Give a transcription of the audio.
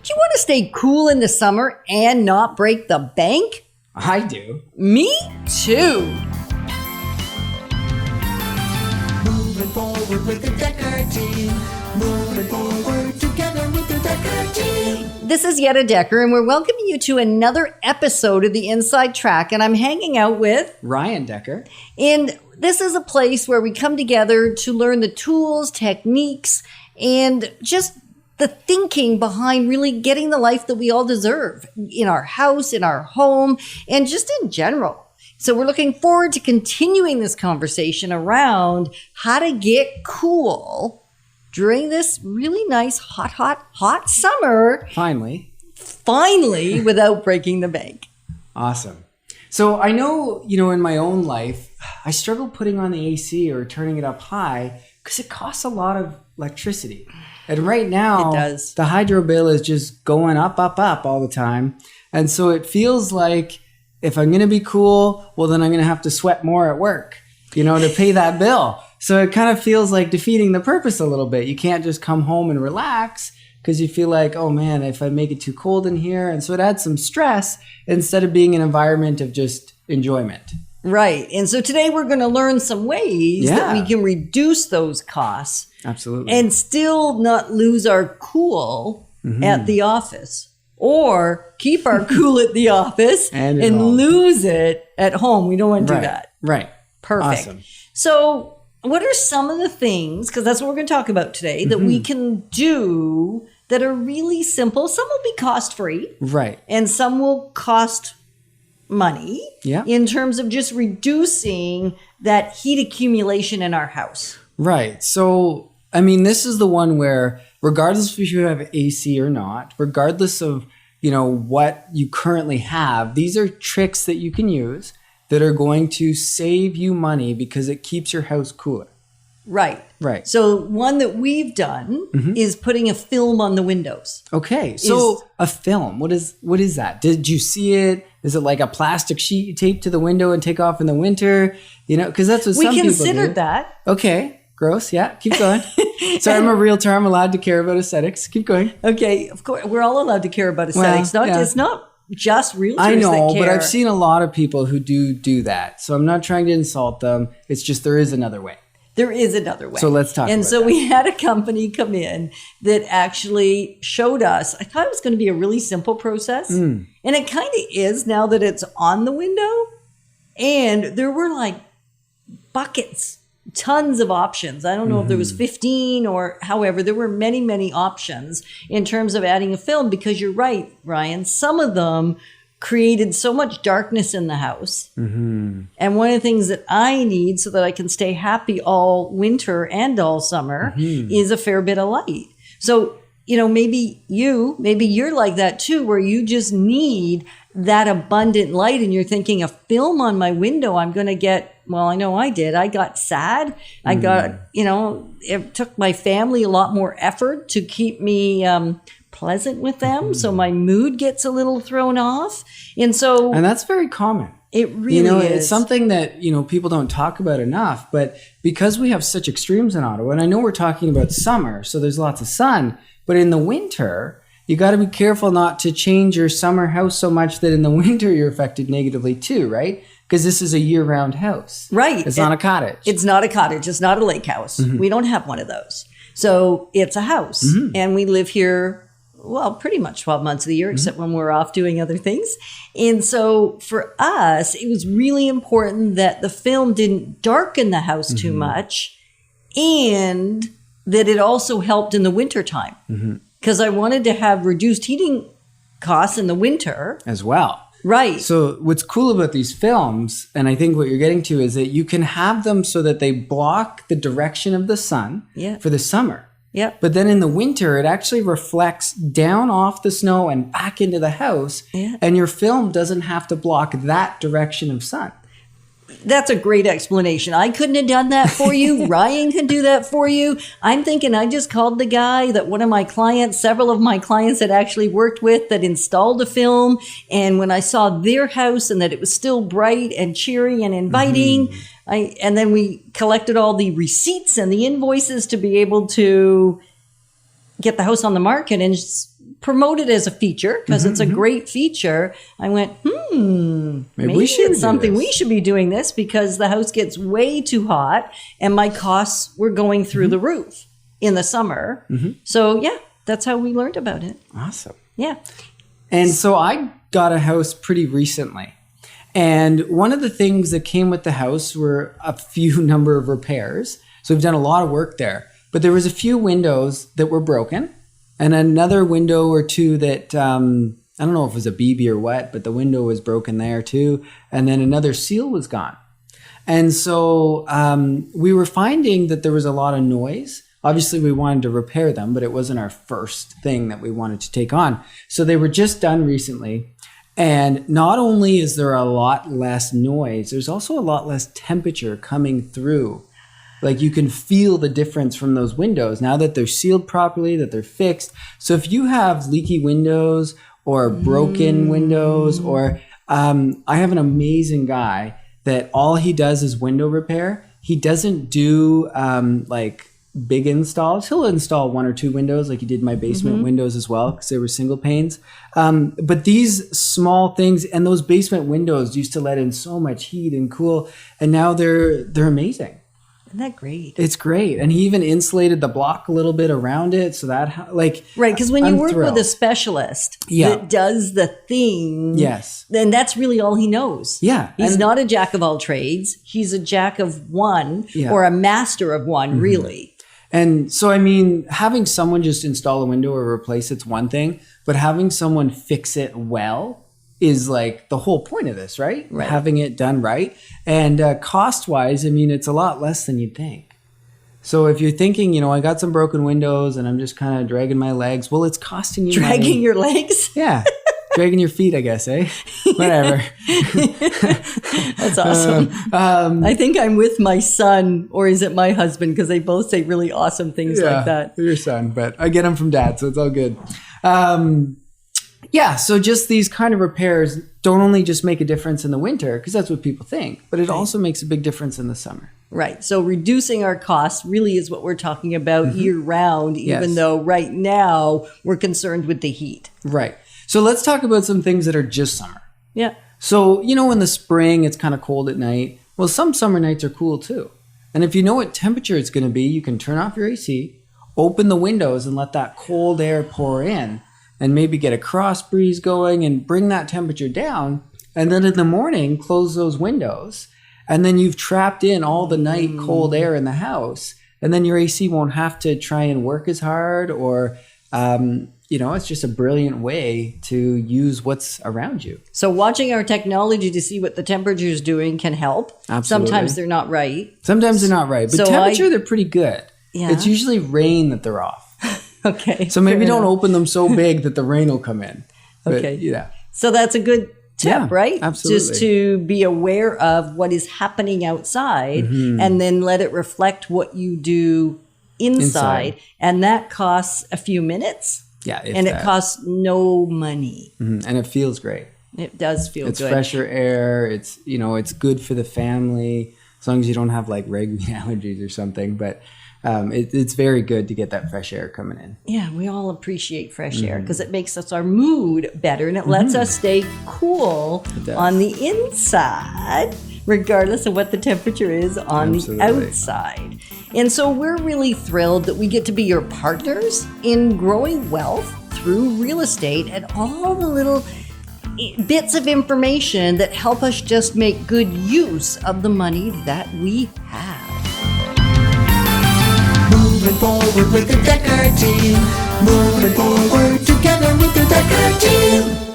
Do you want to stay cool in the summer and not break the bank? I do. Me too. Moving forward with the DekkerTeam. Moving forward together with the DekkerTeam. This is Yetta Dekker, and we're welcoming you to another episode of the Inside Track. And I'm hanging out with Ryan Dekker. And this is a place where we come together to learn the tools, techniques, and just the thinking behind really getting the life that we all deserve in our house, in our home, and just in general. So we're looking forward to continuing this conversation around how to get cool during this really nice hot summer. Finally, without breaking the bank. Awesome. So I know, in my own life, I struggle putting on the AC or turning it up high because it costs a lot of electricity. And right now, it does. The hydro bill is just going up all the time. And so it feels like if I'm going to be cool, well, then I'm going to have to sweat more at work, to pay that bill. So it kind of feels like defeating the purpose a little bit. You can't just come home and relax because you feel like, oh man, if I make it too cold in here. And so it adds some stress instead of being an environment of just enjoyment. Right. And so today we're going to learn some ways that we can reduce those costs. Absolutely. And still not lose our cool at the office, or keep our cool at the office and lose it at home. We don't want to do that. Right. Perfect. Awesome. So what are some of the things, because that's what we're going to talk about today, that we can do that are really simple? Some will be cost-free. Right. And some will cost money in terms of just reducing that heat accumulation in our house. Right. So, this is the one where regardless if you have AC or not, regardless of, what you currently have, these are tricks that you can use that are going to save you money because it keeps your house cooler. Right. Right. So one that we've done is putting a film on the windows. Okay. So a film, what is that? Did you see it? Is it like a plastic sheet you tape to the window and take off in the winter? Because that's what some people do. We considered that. Okay. Gross. Yeah. Keep going. So I'm a realtor. I'm allowed to care about aesthetics. Keep going. Okay. Of course. We're all allowed to care about aesthetics. It's not just realtors I know, that care. But I've seen a lot of people who do that. So I'm not trying to insult them. It's just there is another way. There is another way. So let's talk about that. And so we had a company come in that actually showed us. I thought it was going to be a really simple process. And it kind of is now that it's on the window. And there were like buckets, tons of options. I don't know if there was 15 or however. There were many, many options in terms of adding a film, because you're right, Ryan. Some of them created so much darkness in the house. And one of the things that I need so that I can stay happy all winter and all summer is a fair bit of light. So, maybe you're like that too, where you just need that abundant light and you're thinking a film on my window, I'm going to get, well, I know I did. I got sad. I got, it took my family a lot more effort to keep me pleasant with them. So my mood gets a little thrown off. And that's very common. It really is. It's something that, people don't talk about enough, but because we have such extremes in Ottawa, and I know we're talking about summer, so there's lots of sun, but in the winter, you got to be careful not to change your summer house so much that in the winter you're affected negatively too, right? Because this is a year-round house. Right. It's not a cottage. It's not a cottage. It's not a lake house. We don't have one of those. So it's a house. And we live here, well, pretty much 12 months of the year, except when we're off doing other things. And so for us, it was really important that the film didn't darken the house too much, and that it also helped in the wintertime. Because I wanted to have reduced heating costs in the winter. As well. Right. So what's cool about these films, and I think what you're getting to, is that you can have them so that they block the direction of the sun for the summer. Yeah. But then in the winter, it actually reflects down off the snow and back into the house. Yeah. And your film doesn't have to block that direction of sun. That's a great explanation. I couldn't have done that for you. Ryan can do that for you. I'm thinking I just called the guy that one of my clients, several of my clients had actually worked with, that installed a film. And when I saw their house and that it was still bright and cheery and inviting, and then we collected all the receipts and the invoices to be able to get the house on the market and promote it as a feature because it's a great feature. I went, maybe we should it's something do we this. should be doing this because the house gets way too hot and my costs were going through the roof in the summer. So yeah, that's how we learned about it. Awesome. Yeah. And so I got a house pretty recently. And one of the things that came with the house were a few number of repairs. So we've done a lot of work there. But there was a few windows that were broken and another window or two that, I don't know if it was a BB or what, but the window was broken there too. And then another seal was gone. And so we were finding that there was a lot of noise. Obviously, we wanted to repair them, but it wasn't our first thing that we wanted to take on. So they were just done recently. And not only is there a lot less noise, there's also a lot less temperature coming through. Like you can feel the difference from those windows now that they're sealed properly, that they're fixed. So if you have leaky windows or broken windows, or I have an amazing guy that all he does is window repair. He doesn't do like big installs. He'll install 1 or 2 windows, like he did my basement windows as well, because they were single panes. But these small things, and those basement windows used to let in so much heat and cool, and now they're amazing. Isn't that great? It's great. And he even insulated the block a little bit around it so that right, because when you I'm work thrilled. with a specialist Yeah. that does the thing, Yes. then that's really all he knows. Yeah. He's And- not a jack of all trades. He's a jack of one Yeah. or a master of one, really. And so, I mean, having someone just install a window or replace it's one thing, but having someone fix it well is like the whole point of this, right? Right. Having it done right. And cost-wise, I mean, it's a lot less than you'd think. So if you're thinking, I got some broken windows and I'm just kind of dragging my legs, well, it's costing you money. Dragging your legs? Yeah. Dragging your feet, I guess, eh? Whatever. That's awesome. I think I'm with my son, or is it my husband? Because they both say really awesome things like that. Your son, but I get them from dad, so it's all good. Yeah, so just these kind of repairs don't only just make a difference in the winter, because that's what people think, but it also makes a big difference in the summer. Right. So reducing our costs really is what we're talking about year round, even Yes. though right now we're concerned with the heat. Right. So let's talk about some things that are just summer. Yeah. So, in the spring, it's kind of cold at night. Well, some summer nights are cool too. And if you know what temperature it's going to be, you can turn off your AC, open the windows and let that cold air pour in, and maybe get a cross breeze going and bring that temperature down. And then in the morning, close those windows. And then you've trapped in all the night cold air in the house. And then your AC won't have to try and work as hard, or, it's just a brilliant way to use what's around you. So watching our technology to see what the temperature is doing can help. Absolutely. Sometimes they're not right. Sometimes they're not right, but So temperature, they're pretty good. Yeah. It's usually rain that they're off. Okay. So maybe fair don't enough. open them so big that the rain will come in. But, Okay. Yeah. So that's a good tip, Yeah, right? absolutely. Just to be aware of what is happening outside and then let it reflect what you do inside. And that costs a few minutes. Yeah. if And it that. costs no money. Mhm. And it feels great. It does feel It's good. fresher air. It's, it's good for the family, as long as you don't have like ragweed allergies or something. But it's very good to get that fresh air coming in. Yeah, we all appreciate fresh air because it makes our mood better and it lets us stay cool does. on the inside, regardless of what the temperature is on Absolutely. the outside. And so we're really thrilled that we get to be your partners in growing wealth through real estate and all the little bits of information that help us just make good use of the money that we have. Moving forward with the Decker team. Moving forward together with the Decker team.